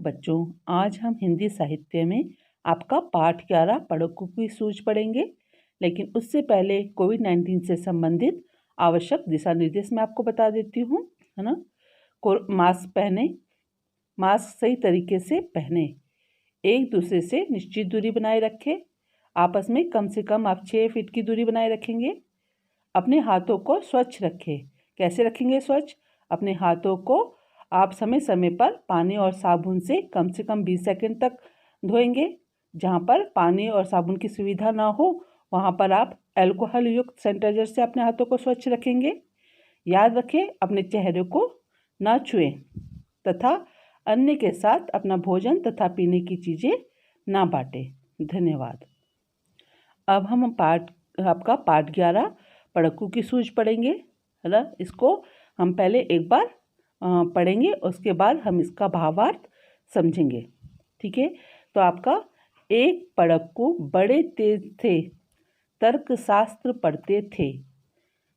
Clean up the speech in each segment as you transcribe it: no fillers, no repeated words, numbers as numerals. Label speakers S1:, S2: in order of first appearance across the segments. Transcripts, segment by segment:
S1: बच्चों, आज हम हिंदी साहित्य में आपका पाठ 11 पढ़ों की सूझ पढ़ेंगे। लेकिन उससे पहले कोविड-19 से संबंधित आवश्यक दिशा निर्देश मैं आपको बता देती हूँ, है ना। मास्क पहने, मास्क सही तरीके से पहने, एक दूसरे से निश्चित दूरी बनाए रखें, आपस में कम से कम आप 6 फीट की दूरी बनाए रखेंगे। अपने हाथों को स्वच्छ रखें। कैसे रखेंगे स्वच्छ? अपने हाथों को आप समय समय पर पानी और साबुन से कम 20 सेकंड तक धोएंगे। जहाँ पर पानी और साबुन की सुविधा ना हो वहाँ पर आप अल्कोहल युक्त सैनिटाइजर से अपने हाथों को स्वच्छ रखेंगे। याद रखें, अपने चेहरे को ना छुएं तथा अन्य के साथ अपना भोजन तथा पीने की चीज़ें ना बांटें। धन्यवाद। अब हम आपका पाठ 11 पढ़ों की सूझ पढ़ेंगे, है ना। इसको हम पहले एक बार पढ़ेंगे, उसके बाद हम इसका भावार्थ समझेंगे, ठीक है। तो आपका एक पढ़क्कू बड़े तेज थे, तर्कशास्त्र पढ़ते थे,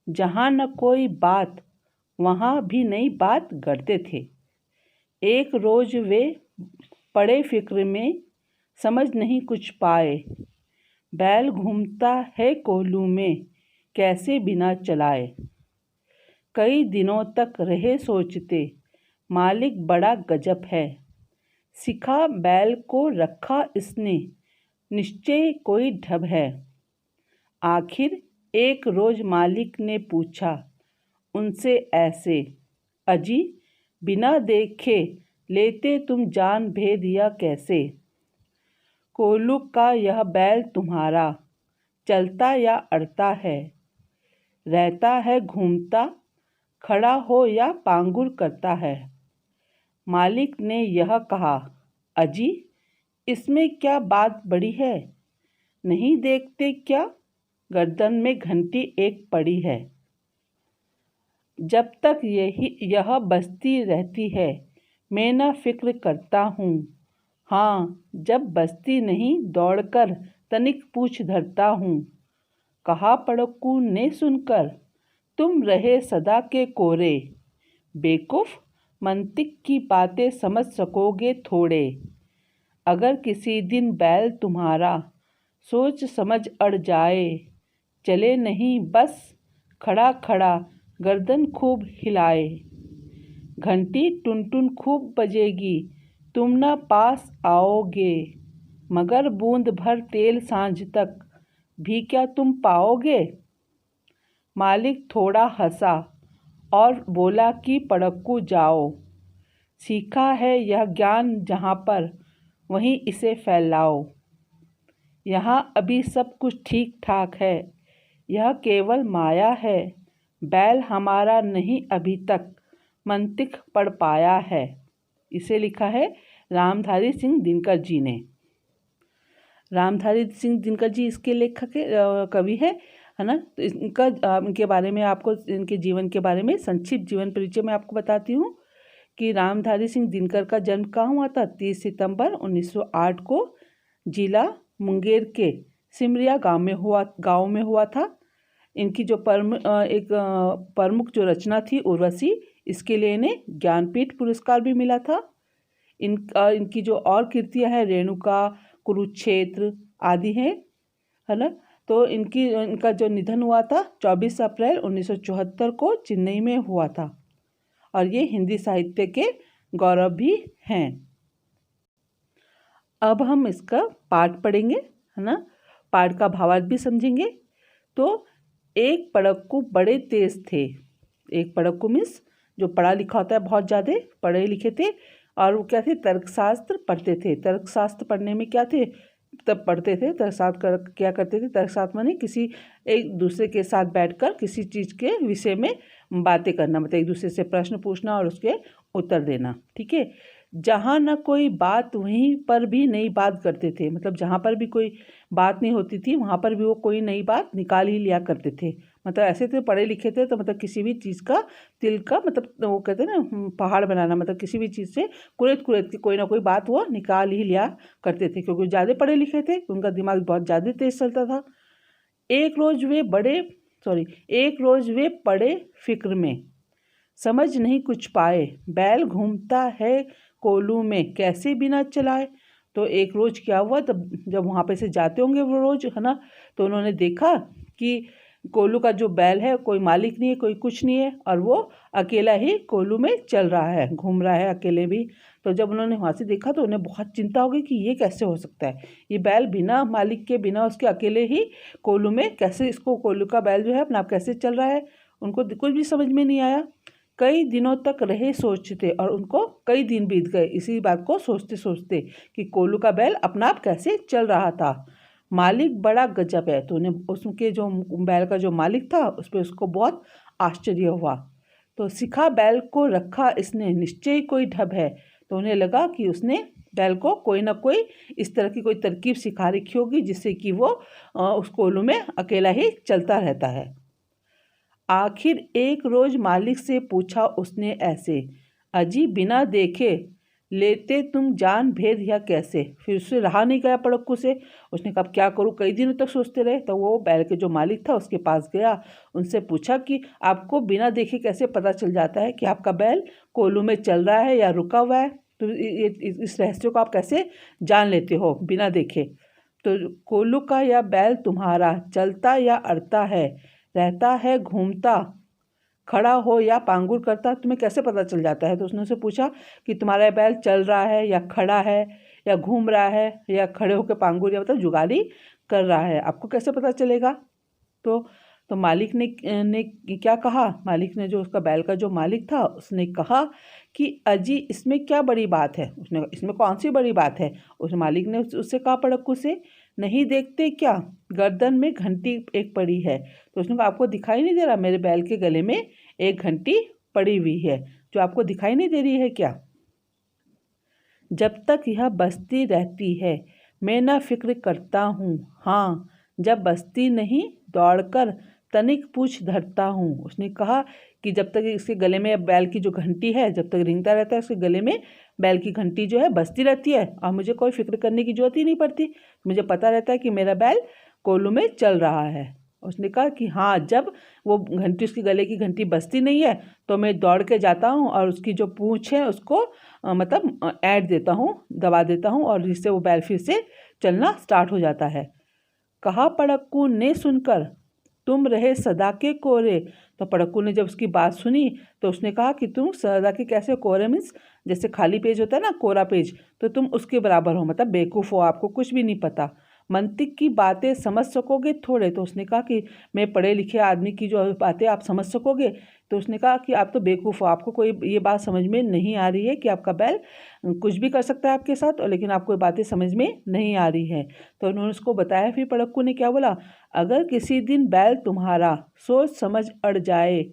S1: जहाँ न कोई बात वहाँ भी नई बात गढ़ते थे। एक रोज वे पड़े फिक्र में, समझ नहीं कुछ पाए, बैल घूमता है कोल्हू में, कैसे बिना चलाए। कई दिनों तक रहे सोचते, मालिक बड़ा गजब है, सिखा बैल को रखा इसने, निश्चय कोई ढब है। आखिर एक रोज मालिक ने पूछा उनसे ऐसे, अजी बिना देखे लेते तुम जान भेद या कैसे। कोल्हू का यह बैल तुम्हारा, चलता या अड़ता है, रहता है घूमता, खड़ा हो या पांगुर करता है। मालिक ने यह कहा, अजी इसमें क्या बात बड़ी है, नहीं देखते क्या गर्दन में घंटी एक पड़ी है। जब तक यह बजती रहती है, मैं न फिक्र करता हूँ, हाँ जब बजती नहीं दौड़कर तनिक पूछ धरता हूँ। कहा पढ़क्कू ने सुनकर, तुम रहे सदा के कोरे, बेवकूफ़ मंतिक की बातें समझ सकोगे थोड़े। अगर किसी दिन बैल तुम्हारा सोच समझ अड़ जाए, चले नहीं बस खड़ा खड़ा गर्दन खूब हिलाए। घंटी टुन टुन खूब बजेगी, तुम न पास आओगे, मगर बूंद भर तेल सांझ तक भी क्या तुम पाओगे। मालिक थोड़ा हंसा और बोला कि पढ़क्कू जाओ, सीखा है यह ज्ञान जहाँ पर वहीं इसे फैलाओ। यहाँ अभी सब कुछ ठीक ठाक है, यह केवल माया है, बैल हमारा नहीं अभी तक मंतिक पढ़ पाया है। इसे लिखा है रामधारी सिंह दिनकर जी ने। रामधारी सिंह दिनकर जी इसके लेखक कवि है ना। तो इनके बारे में आपको, इनके जीवन के बारे में संक्षिप्त जीवन परिचय मैं आपको बताती हूँ कि रामधारी सिंह दिनकर का जन्म कहाँ हुआ था। 30 सितंबर 1908 को जिला मुंगेर के सिमरिया गांव में हुआ था। इनकी जो प्रमुख जो रचना थी उर्वशी, इसके लिए इन्हें ज्ञानपीठ पुरस्कार भी मिला था। इनकी जो और कृतियाँ हैं रेणुका, कुरुक्षेत्र आदि हैं, है ना। तो इनका जो निधन हुआ था 24 अप्रैल 1974 को चेन्नई में हुआ था और ये हिंदी साहित्य के गौरव भी हैं। अब हम इसका पाठ पढ़ेंगे, है ना। पाठ का भावार्थ भी समझेंगे। तो एक पढ़क्कू बड़े तेज थे। एक पढ़क्कू मीन्स जो पढ़ा लिखा होता है, बहुत ज़्यादा पढ़े लिखे थे, और वो क्या थे, तर्कशास्त्र पढ़ते थे। तर्कशास्त्र पढ़ने में क्या थे, तब पढ़ते थे तर्कशास्त्र क्या करते थे। तर्कशास्त्र माने किसी एक दूसरे के साथ बैठकर किसी चीज़ के विषय में बातें करना, मतलब एक दूसरे से प्रश्न पूछना और उसके उत्तर देना, ठीक है। जहाँ न कोई बात वहीं पर भी नई बात करते थे, मतलब जहाँ पर भी कोई बात नहीं होती थी वहाँ पर भी वो कोई नई बात निकाल ही लिया करते थे। मतलब ऐसे थे, पढ़े लिखे थे, तो मतलब किसी भी चीज़ का तिल का, मतलब वो कहते हैं ना पहाड़ बनाना, मतलब किसी भी चीज़ से कुरेद कुरेद के कोई ना कोई बात वो निकाल ही लिया करते थे, क्योंकि ज़्यादा पढ़े लिखे थे, उनका दिमाग बहुत ज़्यादा तेज चलता था। एक रोज वे पड़े फिक्र में, समझ नहीं कुछ पाए, बैल घूमता है कोल्हू में कैसे बिना चलाए। तो एक रोज़ क्या हुआ, तब जब वहाँ पे से जाते होंगे वो रोज़, है ना, तो उन्होंने देखा कि कोल्हू का जो बैल है कोई मालिक नहीं है, कोई कुछ नहीं है, और वो अकेला ही कोल्हू में चल रहा है, घूम रहा है अकेले भी। तो जब उन्होंने वहाँ से देखा तो उन्हें बहुत चिंता हो गई कि ये कैसे हो सकता है, ये बैल बिना मालिक के, बिना उसके अकेले ही कोल्हू में कैसे, इसको कोल्हू का बैल जो है अपना आप कैसे चल रहा है। उनको कुछ भी समझ में नहीं आया। कई दिनों तक रहे सोचते, और उनको कई दिन बीत गए इसी बात को सोचते सोचते कि कोल्हू का बैल अपना आप कैसे चल रहा था। मालिक बड़ा गजब है। तो उन्हें उसके जो बैल का जो मालिक था उस पर उसको बहुत आश्चर्य हुआ। तो सिखा बैल को रखा इसने, निश्चय कोई ढब है। तो उन्हें लगा कि उसने बैल को कोई ना कोई इस तरह की कोई तरकीब सिखा रखी होगी जिससे कि वो उस कोल्हू में अकेला ही चलता रहता है। आखिर एक रोज मालिक से पूछा उसने ऐसे, अजी बिना देखे लेते तुम जान भेद या कैसे। फिर उससे रहा नहीं गया पड़क्कू से। उसने कहा क्या करूँ, कई दिनों तक सोचते रहे। तो वो बैल के जो मालिक था उसके पास गया, उनसे पूछा कि आपको बिना देखे कैसे पता चल जाता है कि आपका बैल कोल्हू में चल रहा है या रुका हुआ है। तो इस रहस्य को आप कैसे जान लेते हो बिना देखे। तो कोल्हू का या बैल तुम्हारा चलता या अड़ता है, रहता है घूमता, खड़ा हो या पांगुर करता, तुम्हें कैसे पता चल जाता है। तो उसने उससे पूछा कि तुम्हारा बैल चल रहा है या खड़ा है या घूम रहा है या खड़े होकर पांगुर या मतलब जुगाली कर रहा है, आपको कैसे पता चलेगा। तो मालिक ने क्या कहा, मालिक ने जो उसका बैल का जो मालिक था उसने कहा कि अजी इसमें क्या बड़ी बात है। उसने इसमें कौन सी बड़ी बात है। उस मालिक ने उससे कहा पड़क्कू से, नहीं देखते क्या, गर्दन में घंटी एक पड़ी है। तो उसने कहा आपको दिखाई नहीं दे रहा, मेरे बैल के गले में एक घंटी पड़ी हुई है जो आपको दिखाई नहीं दे रही है क्या। जब तक यह बजती रहती है मैं ना फिक्र करता हूँ, हाँ जब बजती नहीं दौड़कर तनिक पूछ धरता हूँ। उसने कहा कि जब तक इसके गले में बैल की जो घंटी है, जब तक रिंगता रहता है उसके गले में बैल की घंटी जो है बजती रहती है, और मुझे कोई फिक्र करने की जरूरत ही नहीं पड़ती। मुझे पता रहता है कि मेरा बैल कोल्हू में चल रहा है। उसने कहा कि हाँ जब वो घंटी, उसकी गले की घंटी बजती नहीं है तो मैं दौड़ के जाता हूँ और उसकी जो पूँछ है उसको मतलब ऐड देता हूँ, दबा देता हूँ, और जिससे वो बैल फिर से चलना स्टार्ट हो जाता है। कहा पड़क्कू ने सुनकर, तुम रहे सदा के कोरे। तो पड़क्कू ने जब उसकी बात सुनी तो उसने कहा कि तुम सदा के कैसे, कोरे मीन्स जैसे खाली पेज होता है ना, कोरा पेज, तो तुम उसके बराबर हो, मतलब बेवकूफ़ हो, आपको कुछ भी नहीं पता, मंतिक की बातें समझ सकोगे थोड़े। तो उसने कहा कि मैं पढ़े लिखे आदमी की जो बातें आप समझ सकोगे। तो उसने कहा कि आप तो बेवकूफ़ हो, आपको कोई ये बात समझ में नहीं आ रही है कि आपका बैल कुछ भी कर सकता है आपके साथ, और लेकिन आपको ये बातें समझ में नहीं आ रही है। तो उन्होंने उसको बताया। फिर पड़क्कू ने क्या बोला, अगर किसी दिन बैल तुम्हारा सोच समझ अड़ जाए,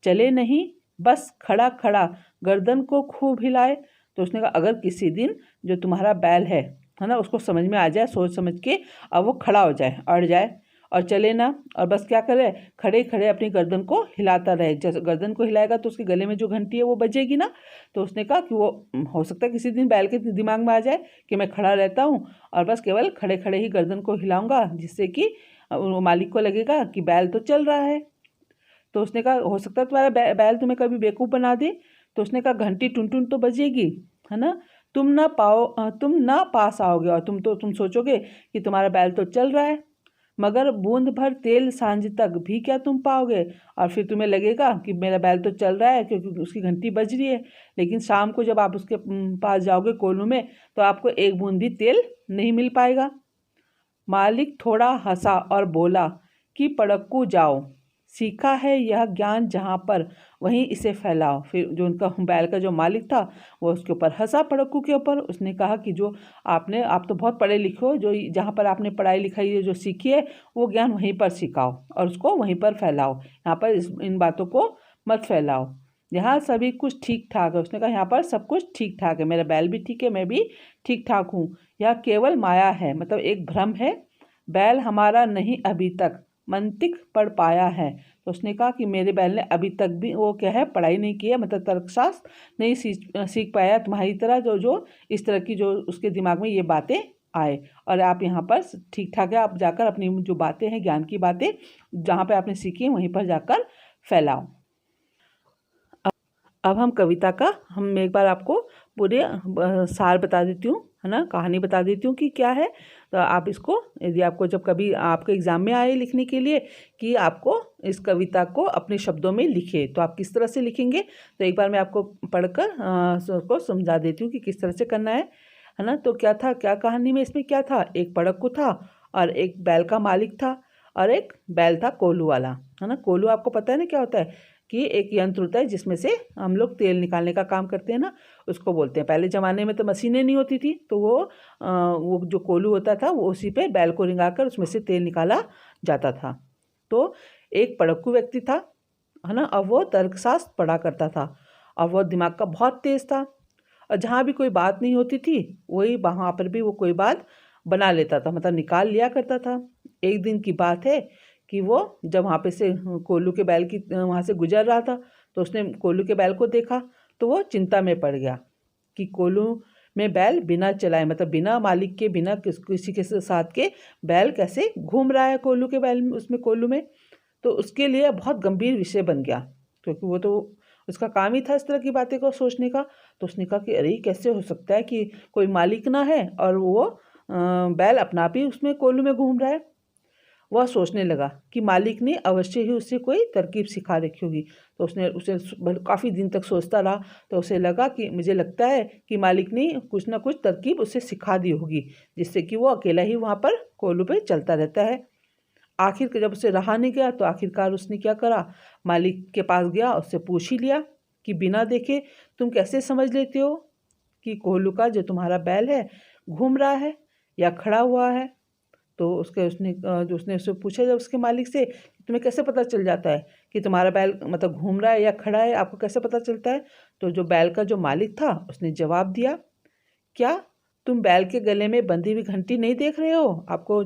S1: चले नहीं बस खड़ा खड़ा गर्दन को खूब हिलाए। तो उसने कहा अगर किसी दिन जो तुम्हारा बैल है ना, उसको समझ में आ जाए सोच समझ के, और वो खड़ा हो जाए, अड़ जाए और चले ना, और बस क्या करे, खड़े खड़े अपनी गर्दन को हिलाता रहे। जैसे गर्दन को हिलाएगा तो उसके गले में जो घंटी है वो बजेगी ना। तो उसने कहा कि वो हो सकता है किसी दिन बैल के दिमाग में आ जाए कि मैं खड़ा रहता हूँ और बस केवल खड़े खड़े ही गर्दन को हिलाऊंगा, जिससे कि मालिक को लगेगा कि बैल तो चल रहा है। तो उसने कहा हो सकता है तुम्हारा बैल तुम्हें कभी बेवकूफ़ बना दे। तो उसने कहा घंटी टुन टुन तो बजेगी, है ना, तुम ना पास आओगे, और तुम सोचोगे कि तुम्हारा बैल तो चल रहा है, मगर बूंद भर तेल सांझ तक भी क्या तुम पाओगे। और फिर तुम्हें लगेगा कि मेरा बैल तो चल रहा है क्योंकि उसकी घंटी बज रही है, लेकिन शाम को जब आप उसके पास जाओगे कोल्हू में तो आपको एक बूंद भी तेल नहीं मिल पाएगा। मालिक थोड़ा हंसा और बोला कि पड़क्कू जाओ, सीखा है यह ज्ञान जहाँ पर वहीं इसे फैलाओ। फिर जो उनका बैल का जो मालिक था वो उसके ऊपर हंसा, पड़क्कू के ऊपर। उसने कहा कि जो आप तो बहुत पढ़े लिखे हो, जो जहाँ पर आपने पढ़ाई लिखाई जो सीखी है वो ज्ञान वहीं पर सिखाओ और उसको वहीं पर फैलाओ, यहाँ पर इन बातों को मत फैलाओ। यहाँ सभी कुछ ठीक ठाक है। उसने कहा यहाँ पर सब कुछ ठीक ठाक है, मेरा बैल भी ठीक है, मैं भी ठीक ठाक हूँ, यह केवल माया है, मतलब एक भ्रम है, बैल हमारा नहीं अभी तक मंतिक पढ़ पाया है। तो उसने कहा कि मेरे बैल ने अभी तक भी वो क्या है, पढ़ाई नहीं की है, मतलब तर्कशास्त्र नहीं सीख पाया तुम्हारी तरह, जो इस तरह की जो उसके दिमाग में ये बातें आए। और आप यहाँ पर ठीक ठाक है, आप जाकर अपनी जो बातें हैं, ज्ञान की बातें जहाँ पे आपने सीखी हैं वहीं पर जाकर फैलाओ। अब हम कविता का हम एक बार आपको पूरे सार बता देती हूँ, है ना, कहानी बता देती हूँ कि क्या है। तो आप इसको, यदि आपको जब कभी आपके एग्ज़ाम में आए लिखने के लिए कि आपको इस कविता को अपने शब्दों में लिखे, तो आप किस तरह से लिखेंगे, तो एक बार मैं आपको पढ़कर उसको समझा देती हूँ कि किस तरह से करना है ना। तो क्या था, क्या कहानी में इसमें क्या था, एक पड़क्कू था और एक बैल का मालिक था और एक बैल था कोल्हू वाला, है ना। कोल्हू आपको पता है ना क्या होता है, कि एक यंत्र होता है जिसमें से हम लोग तेल निकालने का काम करते हैं ना, उसको बोलते हैं। पहले ज़माने में तो मशीनें नहीं होती थी, तो वो जो कोल्हू होता था वो उसी पे बैल को रिंगाकर उसमें से तेल निकाला जाता था। तो एक पड़क्कू व्यक्ति था, है ना, और वो तर्कशास्त्र पढ़ा करता था और वो दिमाग का बहुत तेज़ था, और जहाँ भी कोई बात नहीं होती थी वही वहाँ पर भी वो कोई बात बना लेता था, मतलब निकाल लिया करता था। एक दिन की बात है कि वो जब वहाँ पे से कोल्हू के बैल की वहाँ से गुजर रहा था, तो उसने कोल्हू के बैल को देखा, तो वो चिंता में पड़ गया कि कोल्हू में बैल बिना चलाए, मतलब बिना मालिक के, बिना किसी के साथ के बैल कैसे घूम रहा है कोल्हू के बैल में, उसमें कोल्हू में। तो उसके लिए बहुत गंभीर विषय बन गया, क्योंकि वो तो उसका काम ही था इस तरह की बातें को सोचने का। तो उसने कहा कि अरे ये कैसे हो सकता है कि कोई मालिक ना है और वो बैल अपना आप ही उसमें कोल्हू में घूम रहा है। वह सोचने लगा कि मालिक ने अवश्य ही उससे कोई तरकीब सिखा रखी होगी। तो उसने उसे काफ़ी दिन तक सोचता रहा, तो उसे लगा कि मुझे लगता है कि मालिक ने कुछ ना कुछ तरकीब उसे सिखा दी होगी, जिससे कि वो अकेला ही वहाँ पर कोल्हू पे चलता रहता है। आखिर जब उसे रहा नहीं गया, तो आखिरकार उसने क्या करा, मालिक के पास गया, उससे पूछ ही लिया कि बिना देखे तुम कैसे समझ लेते हो कि कोल्हू का जो तुम्हारा बैल है घूम रहा है या खड़ा हुआ है। तो उसने उससे पूछा जब उसके मालिक से, तुम्हें कैसे पता चल जाता है कि तुम्हारा बैल मतलब घूम रहा है या खड़ा है, आपको कैसे पता चलता है। तो जो बैल का जो मालिक था उसने जवाब दिया, क्या तुम बैल के गले में बंधी हुई घंटी नहीं देख रहे हो। आपको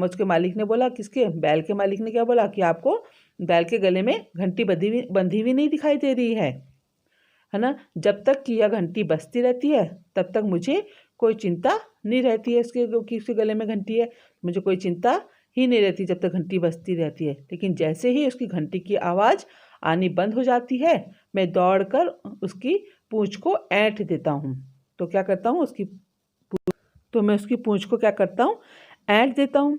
S1: उसके मालिक ने बोला, किसके, बैल के मालिक ने क्या बोला कि आपको बैल के गले में घंटी बंधी हुई नहीं दिखाई दे रही है ना। जब तक कि यह घंटी बजती रहती है तब तक मुझे कोई चिंता नहीं रहती है इसके कि उसके गले में घंटी है, मुझे कोई चिंता ही नहीं रहती जब तक घंटी बजती रहती है। लेकिन जैसे ही उसकी घंटी की आवाज़ आनी बंद हो जाती है, मैं दौड़कर उसकी पूँछ को ऐंठ देता हूँ। तो क्या करता हूँ, तो मैं उसकी पूँछ को क्या करता हूँ, ऐंठ देता हूँ।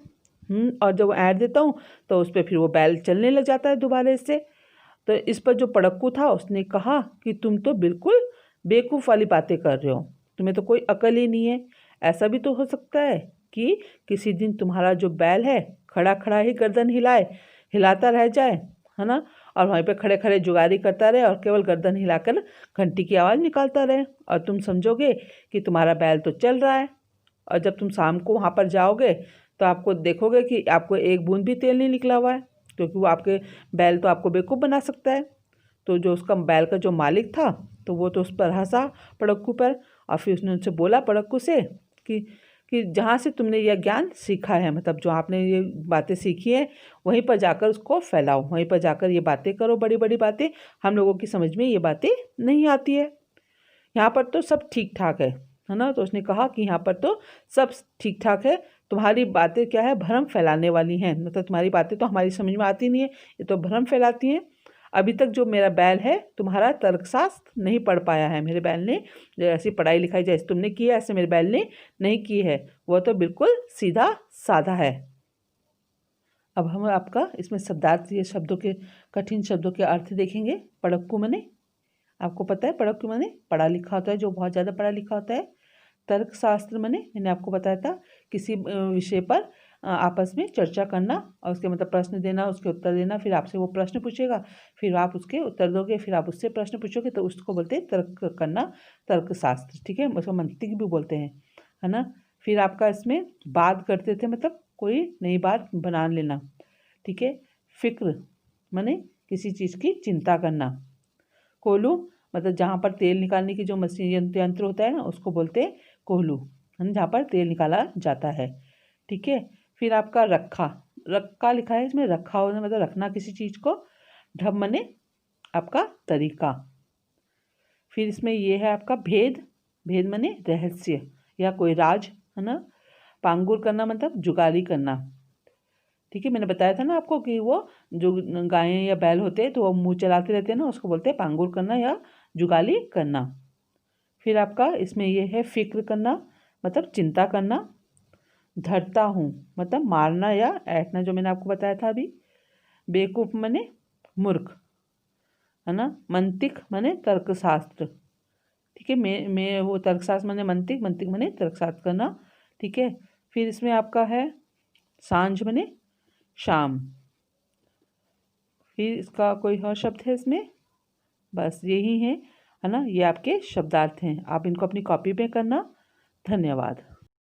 S1: और जब ऐंठ देता हूँ तो उस पर फिर वो बैल चलने लग जाता है दोबारा से। तो इस पर जो पड़क्कू था उसने कहा कि तुम तो बिल्कुल बेवकूफ़ वाली बातें कर रहे हो, तुम्हें तो कोई अकल ही नहीं है। ऐसा भी तो हो सकता है कि किसी दिन तुम्हारा जो बैल है खड़ा खड़ा ही गर्दन हिलाता रह जाए, है ना, और वहीं पे खड़े खड़े जुगाली करता रहे और केवल गर्दन हिलाकर घंटी की आवाज़ निकालता रहे, और तुम समझोगे कि तुम्हारा बैल तो चल रहा है। और जब तुम शाम को वहाँ पर जाओगे तो आपको देखोगे कि आपको एक बूंद भी तेल नहीं निकला हुआ है, क्योंकि वो आपके बैल तो आपको बेवकूफ़ बना सकता है। तो जो उसका बैल का जो मालिक था, तो वो तो उस पर हंसा पड़क्कू पर, और फिर उसने उनसे बोला पड़क्कू से कि जहाँ से तुमने यह ज्ञान सीखा है, मतलब जो आपने ये बातें सीखी हैं वहीं पर जाकर उसको फैलाओ, वहीं पर जाकर ये बातें करो, बड़ी बड़ी बातें, हम लोगों की समझ में ये बातें नहीं आती है। यहाँ पर तो सब ठीक ठाक है ना। तो उसने कहा कि यहाँ पर तो सब ठीक ठाक है, तुम्हारी बातें क्या है, भ्रम फैलाने वाली हैं, मतलब तुम्हारी बातें तो हमारी समझ में आती नहीं है, ये तो भ्रम फैलाती हैं। अभी तक जो मेरा बैल है तुम्हारा तर्कशास्त्र नहीं पढ़ पाया है, मेरे बैल ने जो ऐसी पढ़ाई लिखाई जैसे तुमने की है ऐसे मेरे बैल ने नहीं की है, वो तो बिल्कुल सीधा साधा है। अब हम आपका इसमें शब्दार्थ, ये शब्दों के, कठिन शब्दों के अर्थ देखेंगे। पड़क्कू मने, आपको पता है पड़क्कू मने पढ़ा लिखा होता है, जो बहुत ज़्यादा पढ़ा लिखा होता है। तर्कशास्त्र मैंने आपको बताया था किसी विषय पर आपस में चर्चा करना और उसके मतलब प्रश्न देना, उसके उत्तर देना, फिर आपसे वो प्रश्न पूछेगा, फिर आप उसके उत्तर दोगे, फिर आप उससे प्रश्न पूछोगे, तो उसको बोलते हैं तर्क करना, तर्कशास्त्र, ठीक है, उसको मंतिक भी बोलते हैं, है ना। फिर आपका इसमें बात करते थे, मतलब कोई नई बात बना लेना, ठीक है। फिक्र माने किसी चीज़ की चिंता करना। कोल्हू मतलब जहाँ पर तेल निकालने की जो मशीन यंत्र होता है ना, उसको बोलते हैं कोल्हू, है ना, जहाँ पर तेल निकाला जाता है, ठीक है। फिर आपका रखा, रखा लिखा है इसमें, रखा होना मतलब रखना किसी चीज़ को। ढब मने आपका तरीका। फिर इसमें ये है आपका भेद, भेद मने रहस्य या कोई राज, है ना। पांगुर करना मतलब जुगाली करना, ठीक है। मैंने बताया था ना आपको कि वो जो गायें या बैल होते हैं तो वो मुंह चलाते रहते हैं ना, उसको बोलते हैं पांगुर करना या जुगाली करना। फिर आपका इसमें ये है फिक्र करना, मतलब चिंता करना। धरता हूँ मतलब मारना या ऐंठना, जो मैंने आपको बताया था अभी। बेवकूफ़ माने मूर्ख, है ना। मंतिक माने तर्कशास्त्र, ठीक है। मैं वो तर्कशास्त्र माने मंतिक, मंतिक माने तर्कशास्त्र करना, ठीक है। फिर इसमें आपका है सांझ माने शाम। फिर इसका कोई और शब्द है इसमें? बस यही है ना। ये आपके शब्दार्थ हैं, आप इनको अपनी कॉपी पे करना। धन्यवाद।